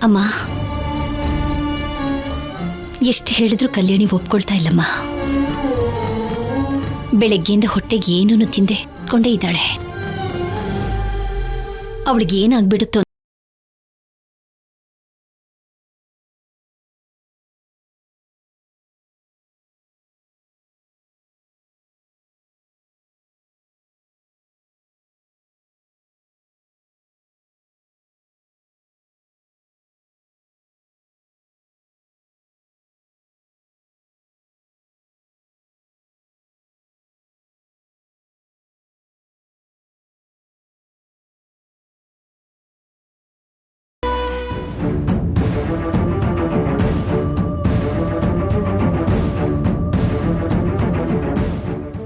ಅಮ್ಮ, ಎಷ್ಟು ಹೇಳಿದ್ರು ಕಲ್ಯಾಣಿ ಒಪ್ಕೊಳ್ತಾ ಇಲ್ಲಮ್ಮ. ಬೆಳಗ್ಗೆಯಿಂದ ಹೊಟ್ಟೆಗೆ ಏನೂ ತಿಂದೆ ಕೊಂಡೇ ಇದ್ದಾಳೆ. ಅವಳಿಗೆ ಏನಾಗ್ಬಿಡುತ್ತೋ.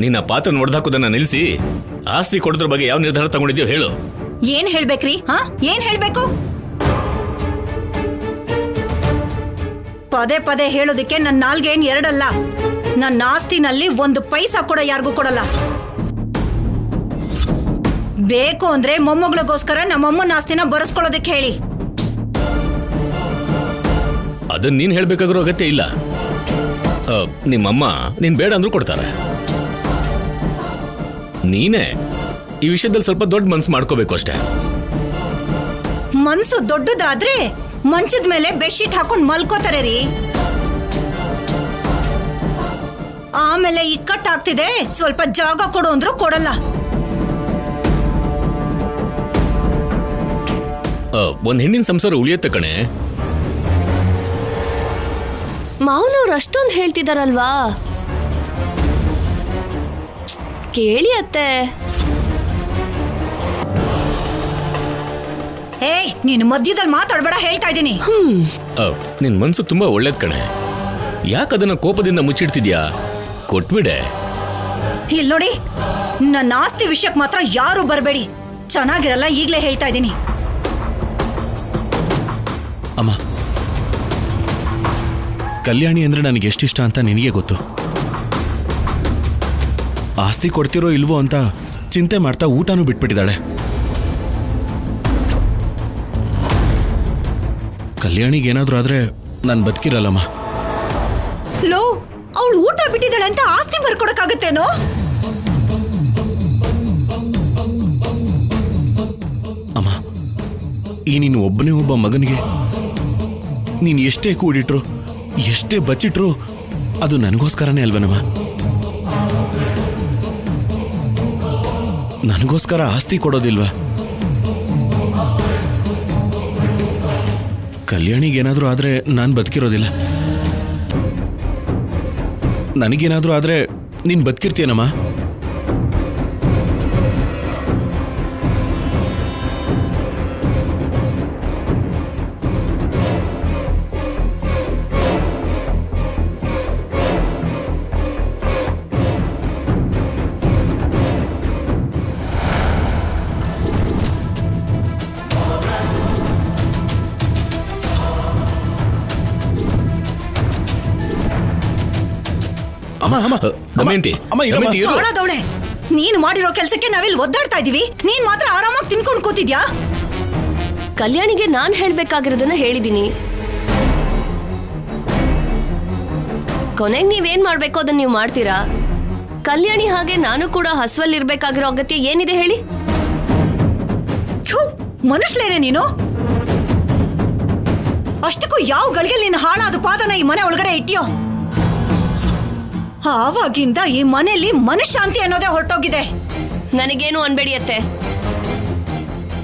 ನಿನ್ನ ಪಾತ್ರ ನೋಡ್ದಾಕೋದನ್ನ ನಿಲ್ಸಿ ಆಸ್ತಿ ಕೊಡೋದ್ರ ಬಗ್ಗೆ ಯಾವ ನಿರ್ಧಾರ ತಗೊಂಡಿದ್ಯೋ ಹೇಳು. ಏನ್ ಹೇಳ್ಬೇಕ್ರಿ? ಏನ್ ಹೇಳ್ಬೇಕು? ಪದೇ ಪದೇ ಹೇಳೋದಿಕ್ಕೆ ನನ್ನ ನಾಲ್ಗೆ ಏನ್ ಎರಡಲ್ಲ. ನನ್ನ ಆಸ್ತಿನಲ್ಲಿ ಒಂದು ಪೈಸಾ ಕೂಡ ಯಾರಿಗೂ ಕೊಡಲ್ಲ. ಬೇಕು ಅಂದ್ರೆ ಮೊಮ್ಮಗಳಿಗೋಸ್ಕರ ನಮ್ಮಮ್ಮನ ಆಸ್ತಿನ ಬರೆಸ್ಕೊಳ್ಳೋದಕ್ಕೆ ಹೇಳಿ. ಅದನ್ನ ನೀನ್ ಹೇಳ್ಬೇಕಾಗಿರೋ ಅಗತ್ಯ ಇಲ್ಲ. ನಿಮ್ಮಮ್ಮ ನೀನ್ ಬೇಡ ಅಂದ್ರೂ ಕೊಡ್ತಾರೆ. ನೀನೇ ಈ ವಿಷಯದಲ್ಲಿ ಸ್ವಲ್ಪ ದೊಡ್ಡ ಮನ್ಸು ಮಾಡ್ಕೋಬೇಕು ಅಷ್ಟೇ. ಮನ್ಸು ದೊಡ್ಡದಾದ್ರೆ ಮಂಚದ ಮೇಲೆ ಬೆಡ್ಶೀಟ್ ಹಾಕೊಂಡು ಮಲ್ಕೋತಾರೆ ರೀ. ಆಮೇಲೆ ಇಕ್ಕಟ್ಟಾಗ್ತಿದೆ, ಸ್ವಲ್ಪ ಜಾಗ ಕೊಡು ಅಂದ್ರೂ ಕೊಡಲ್ಲ. ಒಂದ್ ಹೆಣ್ಣಿನ ಸಂಸಾರ ಉಳಿಯತ್ತೆ ಕಣೆ. ಮಾವನವ್ರು ಅಷ್ಟೊಂದು ಹೇಳ್ತಿದಾರಲ್ವಾ, ಕೇಳಿ ಅತ್ತೆ. ಏಯ್, ನೀನು ಮಧ್ಯದಲ್ಲಿ ಮಾತಾಡ್ಬೇಡ ಹೇಳ್ತಾ ಇದ್ದೀನಿ. ನಿನ್ ಮನ್ಸು ತುಂಬಾ ಒಳ್ಳೇದ್ ಕಣೆ. ಯಾಕದನ್ನ ಕೋಪದಿಂದ ಮುಚ್ಚಿಡ್ತಿದ್ಯಾ? ಕೊಟ್ಬಿಡೆ. ಇಲ್ಲಿ ನೋಡಿ, ನನ್ನ ಆಸ್ತಿ ವಿಷಯಕ್ಕೆ ಮಾತ್ರ ಯಾರು ಬರಬೇಡಿ. ಚೆನ್ನಾಗಿರಲ್ಲ, ಈಗ್ಲೇ ಹೇಳ್ತಾ ಇದ್ದೀನಿ. ಅಮ್ಮ, ಕಲ್ಯಾಣಿ ಅಂದ್ರೆ ನನಗೆ ಎಷ್ಟಿಷ್ಟ ಅಂತ ನಿನಗೆ ಗೊತ್ತು. ಆಸ್ತಿ ಕೊಡ್ತಿರೋ ಇಲ್ವೋ ಅಂತ ಚಿಂತೆ ಮಾಡ್ತಾ ಊಟನೂ ಬಿಟ್ಬಿಟ್ಟಿದ್ದಾಳೆ. ಕಲ್ಯಾಣಿಗೇನಾದ್ರೂ ಆದ್ರೆ ನಾನು ಬದುಕಿರಲ್ಲಮ್ಮ. ಲೋ, ಅವಳು ಊಟ ಬಿಟ್ಟಿದ್ದಾಳೆ ಅಂತ ಆಸ್ತಿ ಬರ್ಕೊಡಕ್ಕಾಗತ್ತೇನೋ? ಅಮ್ಮ, ಈ ನೀನು ಒಬ್ಬನೇ ಒಬ್ಬ ಮಗನಿಗೆ ನೀನು ಎಷ್ಟೇ ಕೂಡಿಟ್ರು ಎಷ್ಟೇ ಬಚ್ಚಿಟ್ರು ಅದು ನನಗೋಸ್ಕರನೇ ಅಲ್ವೇನಮ್ಮ? ನನಗೋಸ್ಕರ ಆಸ್ತಿ ಕೊಡೋದಿಲ್ವಾ? ಕಲ್ಯಾಣಿಗೇನಾದ್ರೂ ಆದ್ರೆ ನಾನು ಬದುಕಿರೋದಿಲ್ಲ. ನನಗೇನಾದ್ರೂ ಆದ್ರೆ ನೀನು ಬದುಕಿರ್ತೀಯನಮ್ಮ? ನೀನು ಮಾಡಿರೋ ಕೆಲ್ಸಕ್ಕೆ ನಾವಿಲ್ಲಿ ಒದ್ದಾಡ್ತಾ ಇದೀವಿ, ನೀನ್ ಮಾತ್ರ ಆರಾಮಾಗಿ ತಿನ್ಕೊಂಡು ಕೂತಿದ್ಯಾ? ಕಲ್ಯಾಣಿಗೆ ನಾನ್ ಹೇಳ್ಬೇಕಾಗಿರೋದನ್ನ ಹೇಳಿದೀನಿ. ಕೊನೆಗೆ ನೀವೇನ್ ಮಾಡ್ಬೇಕು ಅದನ್ನ ನೀವು ಮಾಡ್ತೀರಾ. ಕಲ್ಯಾಣಿ ಹಾಗೆ ನಾನು ಕೂಡ ಹಸುವಲ್ಲಿರ್ಬೇಕಾಗಿರೋ ಅಗತ್ಯ ಏನಿದೆ ಹೇಳಿ? ಮನುಷ್ಯಲೇನೆ ನೀನು? ಅಷ್ಟಕ್ಕೂ ಯಾವ ಗಳಿಗೆ ನೀನು ಹಾಳಾದ ಪಾದನ ಈ ಮನೆ ಒಳಗಡೆ ಇಟ್ಟಿಯೋ, ಆವಾಗಿಂದ ಈ ಮನೆಯಲ್ಲಿ ಮನಃಶಾಂತಿ ಅನ್ನೋದೇ ಹೊರಟೋಗಿದೆ. ನನಗೇನು ಅನ್ಬೇಡಿ ಅತ್ತೆ,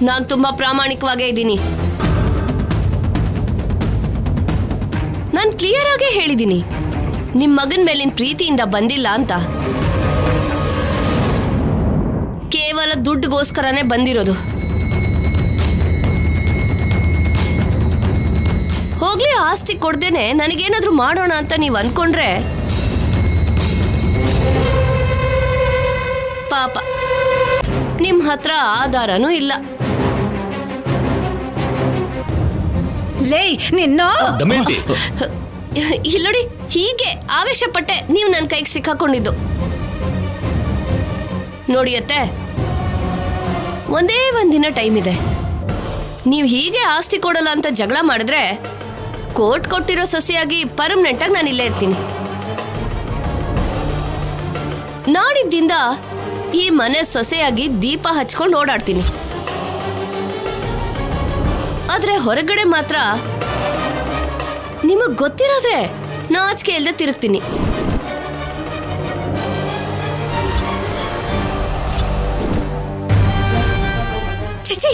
ನಾನು ತುಂಬಾ ಪ್ರಾಮಾಣಿಕವಾಗೇ ಇದ್ದೀನಿ. ನಾನು ಕ್ಲಿಯರ್ ಆಗೇ ಹೇಳಿದ್ದೀನಿ, ನಿಮ್ ಮಗನ್ ಮೇಲಿನ ಪ್ರೀತಿಯಿಂದ ಬಂದಿಲ್ಲ ಅಂತ. ಕೇವಲ ದುಡ್ಡುಗೋಸ್ಕರನೇ ಬಂದಿರೋದು. ಹೋಗ್ಲಿ, ಆಸ್ತಿ ಕೊಡ್ದೇನೆ ನನಗೇನಾದ್ರೂ ಮಾಡೋಣ ಅಂತ ನೀವ್ ಅನ್ಕೊಂಡ್ರೆ ಪಾಪ, ನಿಮ್ ಹತ್ರ ಆಧಾರನೂ ಇಲ್ಲ. ಇಲ್ಲೋಡಿ, ಹೀಗೆ ಆವೇಶ ಪಟ್ಟೆ ನೀವು ನನ್ನ ಕೈಗೆ ಸಿಕ್ಕಾಕೊಂಡಿದ್ದು. ನೋಡಿ ಅತ್ತೆ, ಒಂದೇ ಒಂದಿನ ಟೈಮ್ ಇದೆ. ನೀವು ಹೀಗೆ ಆಸ್ತಿ ಕೊಡಲ್ಲ ಅಂತ ಜಗಳ ಮಾಡಿದ್ರೆ ಕೋರ್ಟ್ ಕೊಟ್ಟಿರೋ ಸೊಸೆಯಾಗಿ ಪರ್ಮನೆಂಟ್ ಆಗಿ ನಾನು ಇಲ್ಲೇ ಇರ್ತೀನಿ. ನಾಡಿದ್ದಿಂದ ಈ ಮನೆ ಸೊಸೆಯಾಗಿ ದೀಪ ಹಚ್ಕೊಂಡು ಓಡಾಡ್ತೀನಿ. ಆದ್ರೆ ಹೊರಗಡೆ ಮಾತ್ರ ನಿಮಗ್ ಗೊತ್ತಿರೋದೆ ನಾಚಿಕೆ ಇಲ್ಲದೆ ತಿರುಗ್ತೀನಿ. ಚಿಚಿ,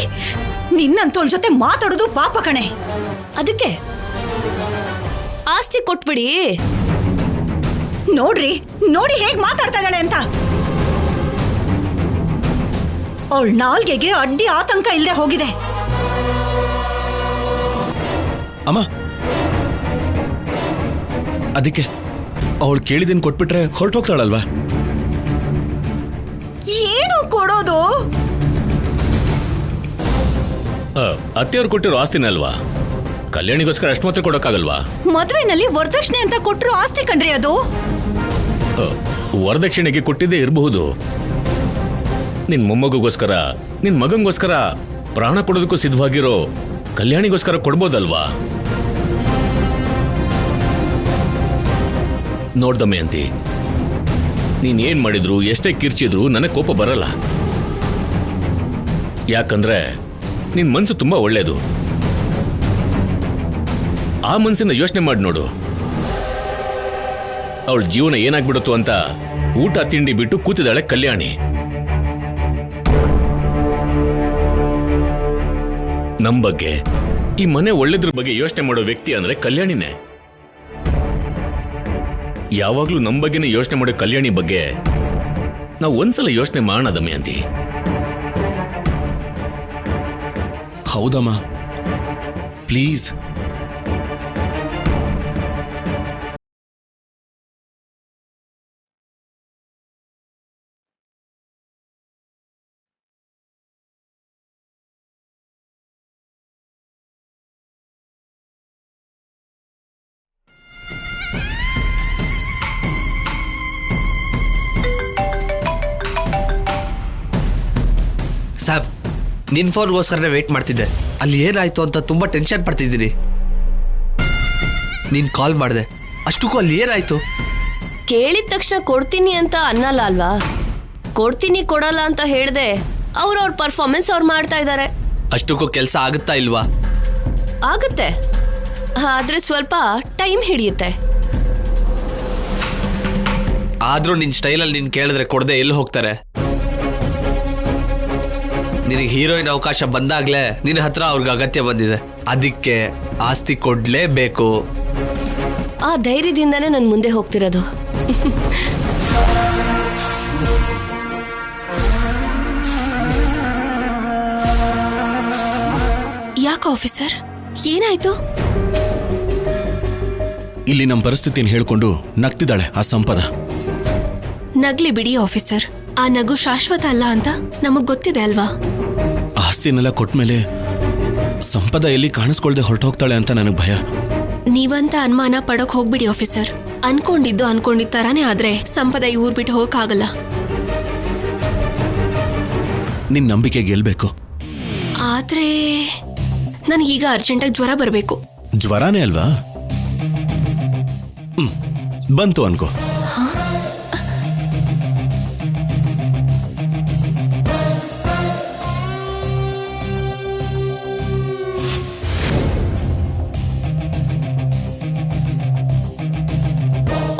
ನಿನ್ನಂತೋಳ್ ಜೊತೆ ಮಾತಾಡೋದು ಪಾಪ ಕಣೆ. ಅದಕ್ಕೆ ಆಸ್ತಿ ಕೊಟ್ಬಿಡಿ. ನೋಡ್ರಿ, ನೋಡಿ ಹೇಗ್ ಮಾತಾಡ್ತಾ ಇದ್ದಾಳೆ ಅಂತ. ಅವಳ ನಾಲ್ಗೆಗೆ ಅಡ್ಡಿ ಆತಂಕ ಇಲ್ಲದೆ ಹೋಗಿದೆ. ಅಮ್ಮ, ಅದಕ್ಕೆ ಅವಳು ಕೇಳಿದನ್ ಕೊಟ್ಬಿಟ್ರೆ ಹೊರಟೋಗ್ತಾಳಲ್ವಾ? ಏನು ಕೊಡೋದು? ಅತ್ತೆಯವ್ರು ಕೊಟ್ಟಿರೋ ಆಸ್ತಿನ ಅಲ್ವಾ, ಕಲ್ಯಾಣಿಗೋಸ್ಕರ ಅಷ್ಟು ಮಾತ್ರ ಕೊಡೋಕ್ಕಾಗಲ್ವಾ? ಮದುವೆನಲ್ಲಿ ವರದಕ್ಷಿಣೆ ಅಂತ ಕೊಟ್ಟರು ಆಸ್ತಿ ಕಣ್ರಿ ಅದು. ವರದಕ್ಷಿಣೆಗೆ ಕೊಟ್ಟಿದ್ದೇ ಇರಬಹುದು. ನಿನ್ ಮೊಮ್ಮಗೋಸ್ಕರ, ನಿನ್ ಮಗಂಗೋಸ್ಕರ ಪ್ರಾಣ ಕೊಡೋದಕ್ಕೂ ಸಿದ್ಧವಾಗಿರೋ ಕಲ್ಯಾಣಿಗೋಸ್ಕರ ಕೊಡ್ಬೋದಲ್ವಾ? ನೋಡ್ದಮ್ಮೆ ಅಂತಿ, ನೀನ್ ಏನ್ ಮಾಡಿದ್ರು, ಎಷ್ಟೇ ಕಿರ್ಚಿದ್ರು ನನಗೆ ಕೋಪ ಬರಲ್ಲ. ಯಾಕಂದ್ರೆ ನಿನ್ ಮನ್ಸು ತುಂಬಾ ಒಳ್ಳೇದು. ಆ ಮನ್ಸಿನ ಯೋಚನೆ ಮಾಡಿ ನೋಡು. ಅವಳ ಜೀವನ ಏನಾಗ್ಬಿಡುತ್ತೋ ಅಂತ ಊಟ ತಿಂಡಿ ಬಿಟ್ಟು ಕೂತಿದ್ದಾಳೆ ಕಲ್ಯಾಣಿ. ನಮ್ ಬಗ್ಗೆ, ಈ ಮನೆ ಒಳ್ಳೆದ್ರ ಬಗ್ಗೆ ಯೋಚನೆ ಮಾಡೋ ವ್ಯಕ್ತಿ ಅಂದ್ರೆ ಕಲ್ಯಾಣಿನೇ. ಯಾವಾಗ್ಲೂ ನಮ್ ಬಗ್ಗೆನೇ ಯೋಚನೆ ಮಾಡೋ ಕಲ್ಯಾಣಿ ಬಗ್ಗೆ ನಾವು ಒಂದ್ಸಲ ಯೋಚನೆ ಮಾಡೋಣ ದಮಯಂತಿ. ಹೌದಮ್ಮ, ಪ್ಲೀಸ್. ಸಾಬ್, ನಿನ್ನ ಫೋನ್ಗೋಸ್ಕರನೇ ವೇಟ್ ಮಾಡ್ತಿದ್ದೆ. ಅಲ್ಲಿ ಏನಾಯ್ತು ಅಂತ ತುಂಬ ಟೆನ್ಷನ್ ಪಡ್ತಿದ್ದೀನಿ. ನೀನು ಕಾಲ್ ಮಾಡಿದೆ, ಅಷ್ಟಕ್ಕೂ ಅಲ್ಲಿ ಏನಾಯ್ತು? ಕೇಳಿದ ತಕ್ಷಣ ಕೊಡ್ತೀನಿ ಅಂತ ಅನ್ನಲ್ಲ ಅಲ್ವಾ? ಕೊಡ್ತೀನಿ ಕೊಡಲ್ಲ ಅಂತ ಹೇಳ್ದೆ ಅವ್ರ ಪರ್ಫಾರ್ಮೆನ್ಸ್ ಅವ್ರು ಮಾಡ್ತಾ ಇದ್ದಾರೆ. ಅಷ್ಟಕ್ಕೂ ಕೆಲಸ ಆಗುತ್ತಾ ಇಲ್ವಾ? ಆಗುತ್ತೆ, ಆದ್ರೆ ಸ್ವಲ್ಪ ಟೈಮ್ ಹಿಡಿಯುತ್ತೆ. ಆದ್ರೂ ನಿನ್ನ ಸ್ಟೈಲಲ್ಲಿ ನೀನು ಕೇಳಿದ್ರೆ ಕೊಡದೆ ಎಲ್ಲಿ ಹೋಗ್ತಾರೆ? ನಿನಗೆ ಹೀರೋಯಿನ್ ಅವಕಾಶ ಬಂದಾಗ್ಲೇ ನಿನ್ನ ಹತ್ರ ಅವ್ರಿಗೆ ಅಗತ್ಯ ಬಂದಿದೆ. ಅದಕ್ಕೆ ಆಸ್ತಿ ಕೊಡ್ಲೇಬೇಕು. ಆ ಧೈರ್ಯದಿಂದಾನೇ ನಾನು ಮುಂದೆ ಹೋಗ್ತಿರೋದು. ಯಾಕೆ ಆಫೀಸರ್, ಏನಾಯ್ತು? ಇಲ್ಲಿ ನಮ್ಮ ಪರಿಸ್ಥಿತಿಯನ್ನು ಹೇಳ್ಕೊಂಡು ನಗ್ತಿದ್ದಾಳೆ ಆ ಸಂಪದ. ನಗ್ಲಿ ಬಿಡಿ ಆಫೀಸರ್, ಆ ನಗು ಶಾಶ್ವತ ಅಲ್ಲ ಅಂತ ನಮಗ್ ಗೊತ್ತಿದೆ ಅಲ್ವಾ? ಆಸ್ತಿನೆಲ್ಲ ಕೊಟ್ಮೇಲೆ ಸಂಪದ ಎಲ್ಲಿ ಕಾಣಿಸ್ಕೊಳ್ದೆ ಹೊರಟೋಗ್ತಾಳೆ ಅಂತ ನನಗೆ ಭಯ. ನೀವಂತ ಅನುಮಾನ ಪಡೋಕ್ ಹೋಗ್ಬಿಡಿ ಆಫೀಸರ್. ಅನ್ಕೊಂಡಿದ್ದ ತರಾನೇ ಆದ್ರೆ ಸಂಪದ ಈ ಊರ್ ಬಿಟ್ಟು ಹೋಗಕ್ಕಾಗಲ್ಲ. ನಿನ್ ನಂಬಿಕೆ ಗೆಲ್ಬೇಕು. ಆದ್ರೆ ನನಗೀಗ ಅರ್ಜೆಂಟಾಗಿ ಜ್ವರ ಬರಬೇಕು. ಜ್ವರನೇ ಅಲ್ವಾ? ಬಂತು ಅನ್ಕೋ.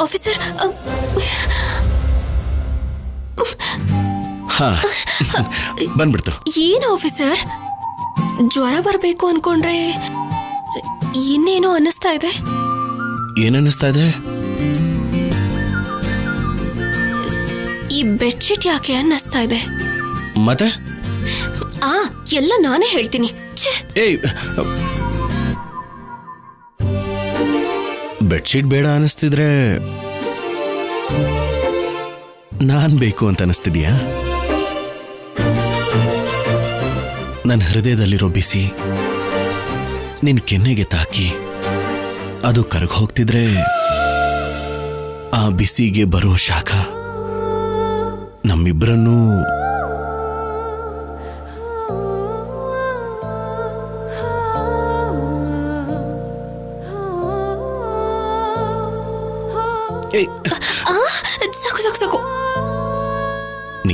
ಆಫೀಸರ್, ಹಾ, ಬಂದ್ಬಿಡ್ತು. ಏನು ಆಫೀಸರ್, ಜ್ವರ ಬರಬೇಕು ಅನ್ಕೊಂಡ್ರೆ ಇನ್ನೇನೋ ಅನ್ನಿಸ್ತಾ ಇದೆ. ಏನನ್ನಿಸ್ತಾ ಇದೆ? ಈ ಬೆಡ್ಶೀಟ್ ಯಾಕೆ ಅನ್ನಿಸ್ತಾ ಇದೆ. ಮತ್ತೆ ಎಲ್ಲ ನಾನೇ ಹೇಳ್ತೀನಿ. ಏಯ್, ಬೆಡ್ಶೀಟ್ ಬೇಡ ಅನಿಸ್ತಿದ್ರೆ ನಾನ್ ಬೇಕು ಅಂತ ಅನಿಸ್ತಿದ್ಯಾ? ನನ್ನ ಹೃದಯದಲ್ಲಿರೋ ಬಿಸಿ ನಿನ್ ಕೆನ್ನೆಗೆ ತಾಕಿ ಅದು ಕರಗ ಹೋಗ್ತಿದ್ರೆ ಆ ಬಿಸಿಗೆ ಬರೋ ಶಾಖ ನಮ್ಮಿಬ್ಬರನ್ನೂ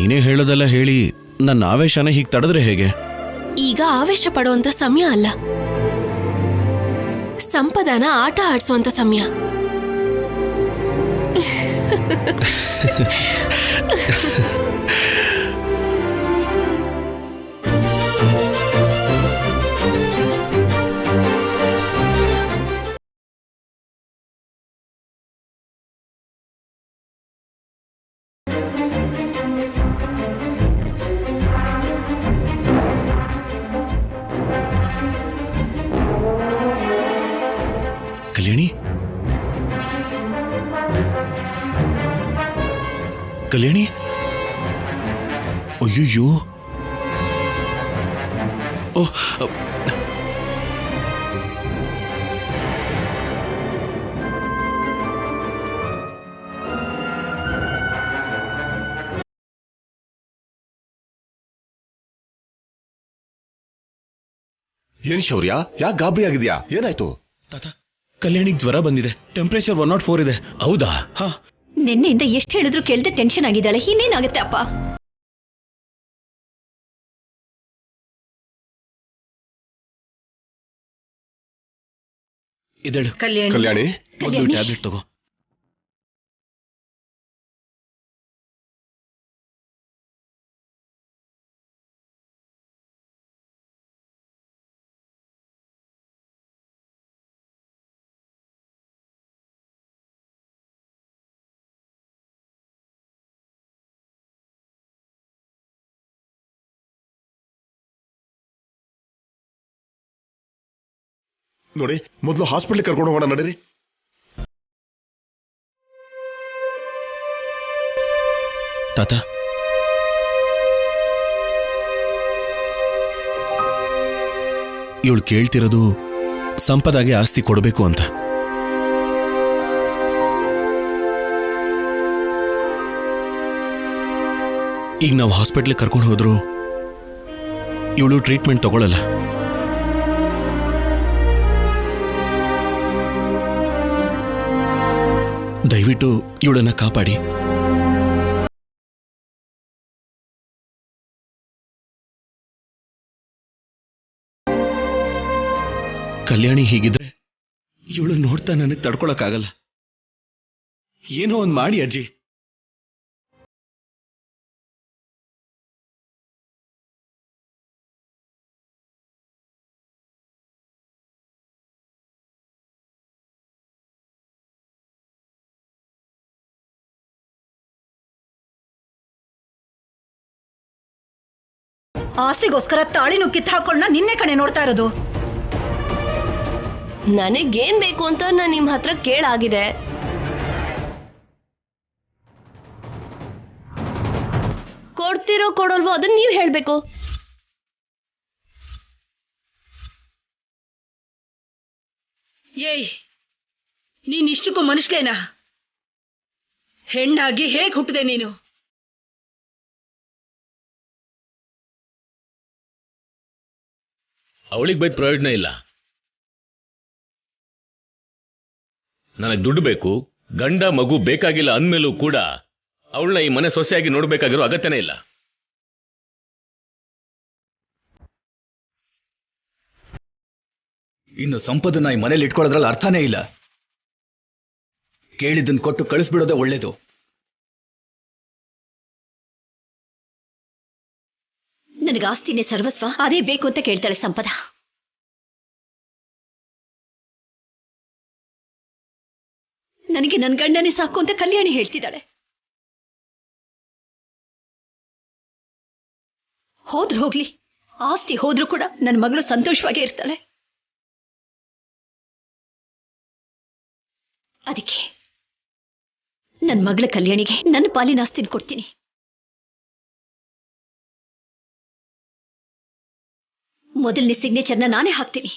ನೀನೇ ಹೇಳೋದೆಲ್ಲ ಹೇಳಿ ನನ್ನ ಆವೇಶನ ಹೀಗೆ ತಡೆದ್ರೆ ಹೇಗೆ? ಈಗ ಆವೇಶ ಪಡುವಂತ ಸಮಯ ಅಲ್ಲ, ಸಂಪದನ ಆಟ ಆಡಿಸುವಂತ ಸಮಯ. ಕಲ್ಯಾಣಿ, ಕಲ್ಯಾಣಿ, ಅಯ್ಯಯ್ಯೋ, ಓಹ್, ಏನ್ ಶೌರ್ಯ, ಯಾಕೆ ಗಾಬರಿ ಆಗಿದ್ಯಾ? ಏನಾಯ್ತು? ತಾತ, ಕಲ್ಯಾಣಿಗೆ ಜ್ವರ ಬಂದಿದೆ. ಟೆಂಪರೇಚರ್ 104 ಇದೆ. ಹೌದಾ? ಹಾ, ನಿನ್ನೆಯಿಂದ ಎಷ್ಟು ಹೇಳಿದ್ರು ಕೇಳ್ದೆ ಟೆನ್ಷನ್ ಆಗಿದ್ದಾಳೆ. ಇನ್ನೇನಾಗುತ್ತೆ ಅಪ್ಪ? ಇದಳು ಕಲ್ಯಾಣಿ, ಒಂದು ಟ್ಯಾಬ್ಲೆಟ್ ತಗೋ. ನೋಡಿ, ಮೊದಲು ಹಾಸ್ಪಿಟಲ್ ಕರ್ಕೊಂಡು ಹೋಗೋಣ, ನಡೀರಿ. ತಾತ, ಇವಳು ಕೇಳ್ತಿರೋದು ಸಂಪದಾಗೆ ಆಸ್ತಿ ಕೊಡಬೇಕು ಅಂತ. ಈಗ ನಾವು ಹಾಸ್ಪಿಟ್ಲಿಗೆ ಕರ್ಕೊಂಡು ಹೋದ್ರು ಇವಳು ಟ್ರೀಟ್ಮೆಂಟ್ ತಗೊಳ್ಳಲ್ಲ. ದಯವಿಟ್ಟು ಇವಳನ್ನ ಕಾಪಾಡಿ. ಕಲ್ಯಾಣಿ ಹೀಗಿದ್ರೆ ಇವಳು ನೋಡ್ತಾ ನನಗೆ ತಡ್ಕೊಳಕ್ಕಾಗಲ್ಲ. ಏನೋ ಒಂದು ಮಾಡಿ ಅಜ್ಜಿ. ಆಸ್ತಿಗೋಸ್ಕರ ತಾಳಿನೂ ಕಿತ್ತು ಹಾಕೊಳ್ಳ ನಿನ್ನೆ ಕಣೆ ನೋಡ್ತಾ ಇರೋದು. ನನಗೇನ್ ಬೇಕು ಅಂತ ನಾನು ನಿಮ್ ಹತ್ರ ಕೇಳಾಗಿದೆ. ಕೊಡ್ತಿರೋ ಕೊಡೋಲ್ವೋ ಅದನ್ನ ನೀವ್ ಹೇಳ್ಬೇಕು. ಏಯ್, ನೀನ್ ಇಷ್ಟಕ್ಕೂ ಮನುಷ್ಯೇನಾ? ಹೆಣ್ಣಾಗಿ ಹೇಗ್ ಹುಟ್ಟಿದೆ ನೀನು? ಅವಳಿಗೆ ಬೈದ್ ಪ್ರಯೋಜನ ಇಲ್ಲ. ನನಗೆ ದುಡ್ಡು ಬೇಕು, ಗಂಡ ಮಗು ಬೇಕಾಗಿಲ್ಲ ಅಂದ್ಮೇಲೂ ಕೂಡ ಅವಳನ್ನ ಈ ಮನೆ ಸೊಸೆಯಾಗಿ ನೋಡ್ಬೇಕಾಗಿರೋ ಅಗತ್ಯನೇ ಇಲ್ಲ. ಇನ್ನು ಸಂಪದನ್ನ ಈ ಮನೇಲಿ ಇಟ್ಕೊಳ್ಳೋದ್ರಲ್ಲಿ ಅರ್ಥನೇ ಇಲ್ಲ. ಕೇಳಿದ್ದನ್ನು ಕೊಟ್ಟು ಕಳಿಸ್ಬಿಡೋದೇ ಒಳ್ಳೇದು. ನನಗೆ ಆಸ್ತಿನೇ ಸರ್ವಸ್ವ, ಅದೇ ಬೇಕು ಅಂತ ಕೇಳ್ತಾಳೆ ಸಂಪದ. ನನಗೆ ನನ್ನ ಗಂಡನೇ ಸಾಕು ಅಂತ ಕಲ್ಯಾಣಿ ಹೇಳ್ತಿದ್ದಾಳೆ. ಹೋದ್ರು ಹೋಗ್ಲಿ, ಆಸ್ತಿ ಹೋದ್ರೂ ಕೂಡ ನನ್ನ ಮಗಳು ಸಂತೋಷವಾಗೇ ಇರ್ತಾಳೆ. ಅದಕ್ಕೆ ನನ್ನ ಮಗಳ ಕಲ್ಯಾಣಿಗೆ ನನ್ನ ಪಾಲಿನ ಆಸ್ತಿನ ಕೊಡ್ತೀನಿ. ಮೊದಲನೇ ಸಿಗ್ನೇಚರ್ನ ನಾನೇ ಹಾಕ್ತೀನಿ.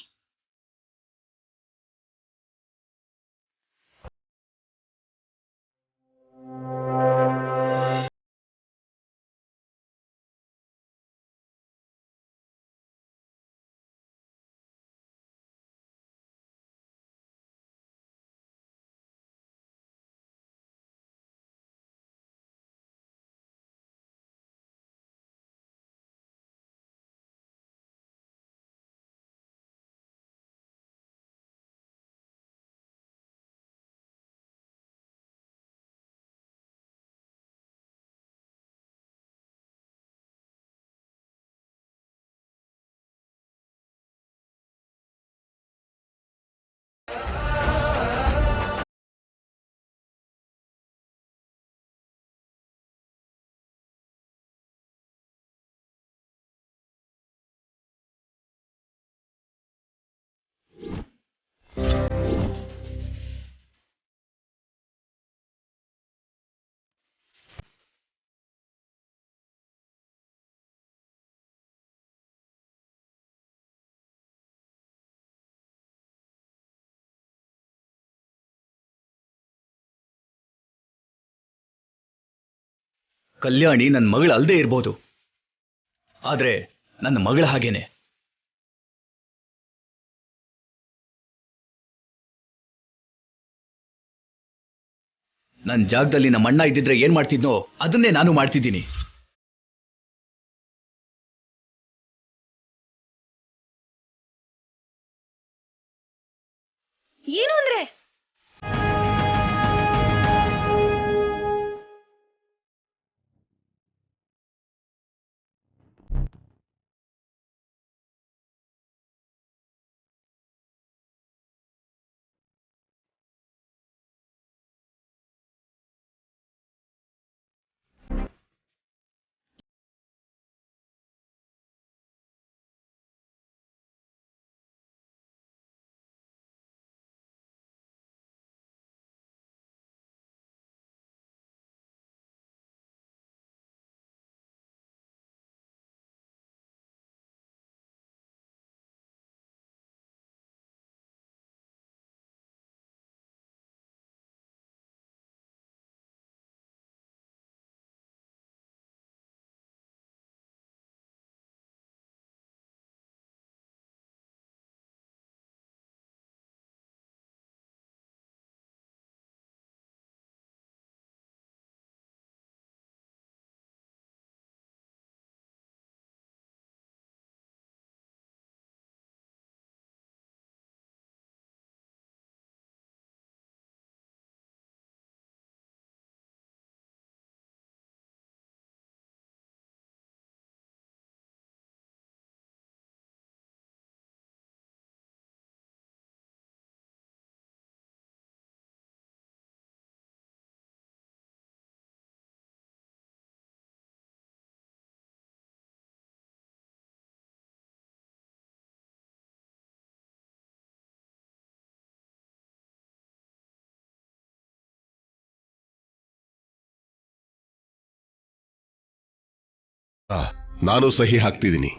ಕಲ್ಯಾಣಿ ನನ್ನ ಮಗಳು ಅಲ್ಲದೆ ಇರ್ಬೋದು, ಆದ್ರೆ ನನ್ನ ಮಗಳ ಹಾಗೇನೆ. ನನ್ನ ಜಾಗದಲ್ಲಿ ನಮ್ಮ ಅಣ್ಣ ಇದ್ದಿದ್ರೆ ಏನ್ ಮಾಡ್ತಿದ್ನೋ ಅದನ್ನೇ ನಾನು ಮಾಡ್ತಿದ್ದೀನಿ. ಏನು ಅಂದ್ರೆ ನಾನು ಸಹಿ ಹಾಕ್ತಿದ್ದೀನಿ.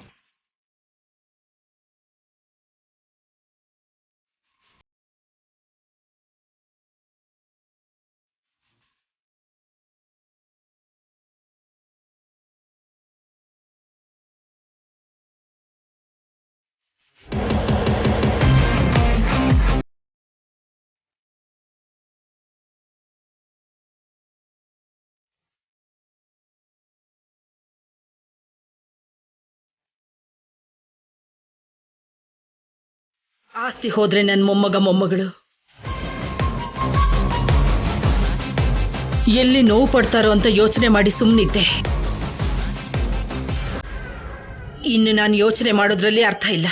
ಆಸ್ತಿ ಹೋದ್ರೆ ನನ್ನ ಮೊಮ್ಮಗಳು ಎಲ್ಲಿ ನೋವು ಪಡ್ತಾರೋ ಅಂತ ಯೋಚನೆ ಮಾಡಿ ಸುಮ್ಮನಿದ್ದೆ. ಇನ್ನು ನಾನು ಯೋಚನೆ ಮಾಡೋದ್ರಲ್ಲಿ ಅರ್ಥ ಇಲ್ಲ.